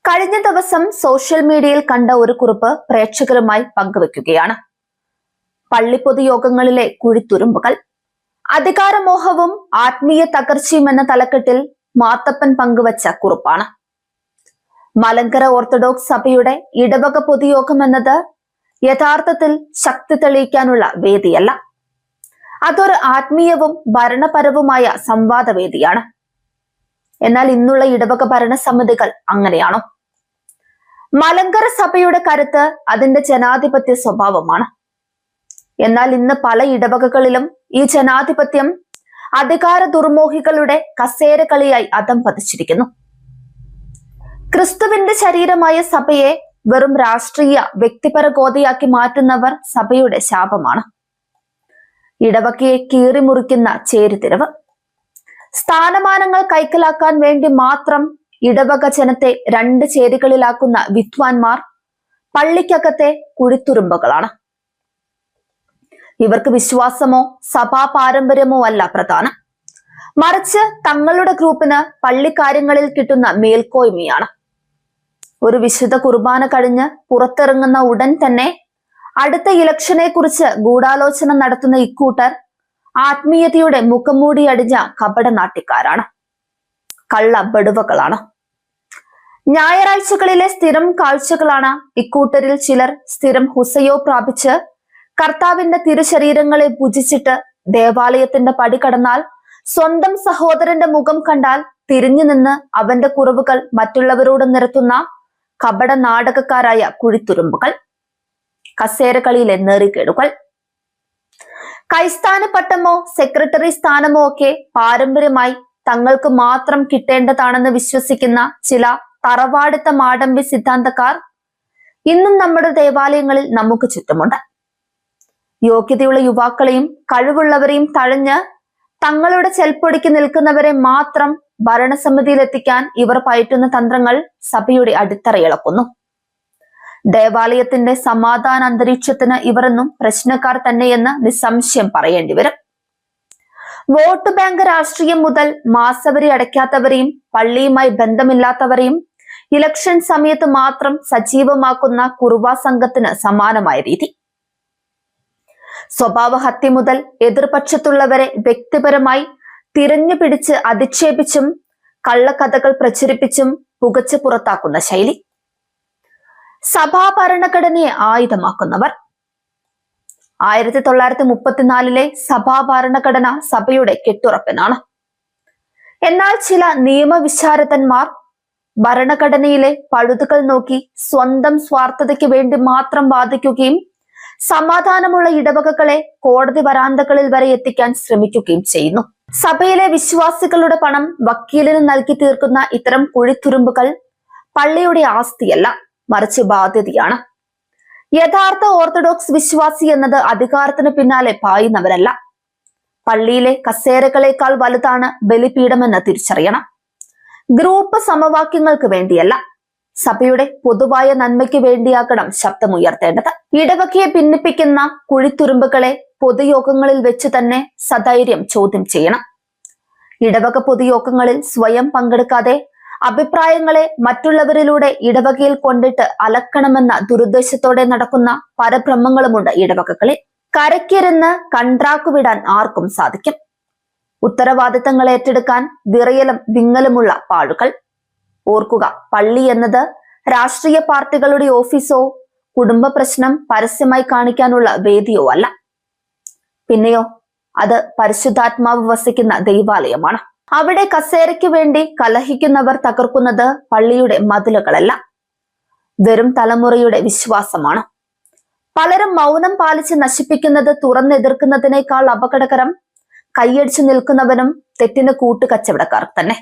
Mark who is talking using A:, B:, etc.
A: കഴിഞ്ഞ ദിവസം സോഷ്യൽ മീഡിയയിൽ കണ്ട ഒരു കുറിപ്പ് പ്രേക്ഷകരുമായി പങ്കുവെക്കുകയാണ്. പള്ളിപ്പൊതുയോഗങ്ങളിലെ കുഴിത്തുരുമ്പുകൾ, അധികാരമോഹവും ആത്മീയ തകർച്ചയും എന്ന തലക്കെട്ടിൽ മാത്തപ്പൻ പങ്കുവച്ച കുറിപ്പാണ്. മലങ്കര ഓർത്തഡോക്സ് സഭയുടെ ഇടവക പൊതുയോഗം എന്നത് യഥാർത്ഥത്തിൽ ശക്തി തെളിയിക്കാനുള്ള വേദിയല്ല. അതൊരു ആത്മീയവും ഭരണപരവുമായ സംവാദവേദിയാണ്. എന്നാൽ ഇന്നുള്ള ഇടവക ഭരണസമിതികൾ അങ്ങനെയാണോ? മലങ്കര സഭയുടെ കരുത്ത് അതിന്റെ ജനാധിപത്യ സ്വഭാവമാണ്. എന്നാൽ ഇന്ന് പല ഇടവകകളിലും ഈ ജനാധിപത്യം അധികാര ദുർമോഹികളുടെ കസേര കളിയായി അധം പതിച്ചിരിക്കുന്നു. ക്രിസ്തുവിന്റെ ശരീരമായ സഭയെ വെറും രാഷ്ട്രീയ വ്യക്തിപര ഗോതയാക്കി മാറ്റുന്നവർ സഭയുടെ ശാപമാണ്. ഇടവകയെ കീറിമുറിക്കുന്ന ചേരിതിരിവ്, സ്ഥാനമാനങ്ങൾ കൈക്കലാക്കാൻ വേണ്ടി മാത്രം ഇടവക ജനത്തെ രണ്ട് ചേരികളിലാക്കുന്ന വിദ്വാൻമാർ പള്ളിക്കകത്തെ കുഴിത്തുരുമ്പുകളാണ്. ഇവർക്ക് വിശ്വാസമോ സഭാ പാരമ്പര്യമോ അല്ല പ്രധാനം, മറിച്ച് തങ്ങളുടെ ഗ്രൂപ്പിന് പള്ളിക്കാര്യങ്ങളിൽ കിട്ടുന്ന മേൽക്കോയ്മയാണ്. ഒരു വിശുദ്ധ കുർബാന കഴിഞ്ഞ് പുറത്തിറങ്ങുന്ന ഉടൻ തന്നെ അടുത്ത ഇലക്ഷനെ കുറിച്ച് ഗൂഢാലോചന നടത്തുന്ന ഇക്കൂട്ടർ ആത്മീയതയുടെ മുഖംമൂടി അടിഞ്ഞ കപടനാട്യക്കാരാണ്, കള്ളബടുവകളാണ്. ഞായറാഴ്ചകളിലെ സ്ഥിരം കാഴ്ചകളാണ് ഇക്കൂട്ടരിൽ ചിലർ സ്ഥിരം ഹുസയോ പ്രാപിച്ച് കർത്താവിന്റെ തിരുശരീരങ്ങളെ ഭുജിച്ചിട്ട് ദേവാലയത്തിന്റെ പടി കടന്നാൽ സ്വന്തം സഹോദരന്റെ മുഖം കണ്ടാൽ തിരിഞ്ഞു നിന്ന് അവന്റെ കുറവുകൾ മറ്റുള്ളവരോട് നിരത്തുന്ന കപട നാടകക്കാരായ കുഴിത്തുരുമ്പുകൾ, കസേരകളിയിലെ നെറികേടുകൾ. കൈസ്ഥാന പട്ടമോ സെക്രട്ടറി സ്ഥാനമോ ഒക്കെ പാരമ്പര്യമായി തങ്ങൾക്ക് മാത്രം കിട്ടേണ്ടതാണെന്ന് വിശ്വസിക്കുന്ന ചില തറവാടിത്ത മാടമ്പി സിദ്ധാന്തക്കാർ ഇന്നും നമ്മുടെ ദേവാലയങ്ങളിൽ നമുക്ക് ചുറ്റുമുണ്ട്. യോഗ്യതയുള്ള യുവാക്കളെയും കഴിവുള്ളവരെയും തഴഞ്ഞ് തങ്ങളുടെ ചെൽപ്പൊടിക്ക് നിൽക്കുന്നവരെ മാത്രം ഭരണസമിതിയിലെത്തിക്കാൻ ഇവർ പയറ്റുന്ന തന്ത്രങ്ങൾ സഭയുടെ അടിത്തറയിളക്കുന്നു. ദേവാലയത്തിന്റെ സമാധാന അന്തരീക്ഷത്തിന് ഇവരെന്നും പ്രശ്നക്കാർ തന്നെയെന്ന് നിസ്സംശയം പറയേണ്ടി വരും. വോട്ട് ബാങ്ക് രാഷ്ട്രീയം മുതൽ മാസവരി അടയ്ക്കാത്തവരെയും പള്ളിയുമായി ബന്ധമില്ലാത്തവരെയും ഇലക്ഷൻ സമയത്ത് മാത്രം സജീവമാക്കുന്ന കുറുവാ സംഘത്തിന് സമാനമായ രീതി. സ്വഭാവഹത്യ മുതൽ എതിർപക്ഷത്തുള്ളവരെ വ്യക്തിപരമായി തിരഞ്ഞു പിടിച്ച് അധിക്ഷേപിച്ചും കള്ളക്കഥകൾ പ്രചരിപ്പിച്ചും പുകച്ചു പുറത്താക്കുന്ന ശൈലി. സഭാ ഭരണഘടനയെ ആയുധമാക്കുന്നവർ. 1934 സഭാ ഭരണഘടന സഭയുടെ കെട്ടുറപ്പിനാണ്. എന്നാൽ ചില നിയമവിശാരദന്മാർ ഭരണഘടനയിലെ പഴുതുകൾ നോക്കി സ്വന്തം സ്വാർത്ഥതയ്ക്ക് വേണ്ടി മാത്രം വാദിക്കുകയും സമാധാനമുള്ള ഇടവകകളെ കോടതി വരാന്തകളിൽ വരെ എത്തിക്കാൻ ശ്രമിക്കുകയും ചെയ്യുന്നു. സഭയിലെ വിശ്വാസികളുടെ പണം വക്കീലിന് നൽകി തീർക്കുന്ന ഇത്തരം കുഴിത്തുരുമ്പുകൾ പള്ളിയുടെ ആസ്തിയല്ല, മറിച്ച് ബാധ്യതയാണ്. യഥാർത്ഥ ഓർത്തഡോക്സ് വിശ്വാസി എന്നത് അധികാരത്തിന് പിന്നാലെ പായുന്നവരല്ല. പള്ളിയിലെ കസേരകളേക്കാൾ വലുതാണ് ബലിപീഠമെന്ന് തിരിച്ചറിയണം. ഗ്രൂപ്പ് സമവാക്യങ്ങൾക്ക് വേണ്ടിയല്ല, സഭയുടെ പൊതുവായ നന്മയ്ക്ക് വേണ്ടിയാകണം ശബ്ദമുയർത്തേണ്ടത്. ഇടവകയെ ഭിന്നിപ്പിക്കുന്ന കുഴിത്തുരുമ്പുകളെ പൊതുയോഗങ്ങളിൽ വെച്ച് തന്നെ സധൈര്യം ചോദ്യം ചെയ്യണം. ഇടവക പൊതുയോഗങ്ങളിൽ സ്വയം പങ്കെടുക്കാതെ അഭിപ്രായങ്ങളെ മറ്റുള്ളവരിലൂടെ ഇടവകയിൽ കൊണ്ടിട്ട് അലക്കണമെന്ന ദുരുദ്ദേശത്തോടെ നടക്കുന്ന പരബ്രഹ്മങ്ങളുമുണ്ട് ഇടവകകളിൽ. കരയ്ക്കിരുന്ന് കൺട്രാക്കുവിടാൻ ആർക്കും സാധിക്കും. ഉത്തരവാദിത്തങ്ങൾ ഏറ്റെടുക്കാൻ വിറയലും വിങ്ങലുമുള്ള പാഴുകൾ. ഓർക്കുക, പള്ളി എന്നത് രാഷ്ട്രീയ പാർട്ടികളുടെ ഓഫീസോ കുടുംബ പ്രശ്നം പരസ്യമായി കാണിക്കാനുള്ള വേദിയോ അല്ല. പിന്നെയോ അത് പരിശുദ്ധാത്മാവ് വസിക്കുന്ന ദൈവാലയമാണ്. അവിടെ കസേരയ്ക്ക് വേണ്ടി കലഹിക്കുന്നവർ തകർക്കുന്നത് പള്ളിയുടെ മതിലുകളല്ല, വെറും തലമുറയുടെ വിശ്വാസമാണ്. പലരും മൗനം പാലിച്ച് നശിപ്പിക്കുന്നത് തുറന്നെതിർക്കുന്നതിനേക്കാൾ അപകടകരം കൈയടിച്ചു നിൽക്കുന്നവനും തെറ്റിന് കൂട്ടുകച്ചവടക്കാർ തന്നെ.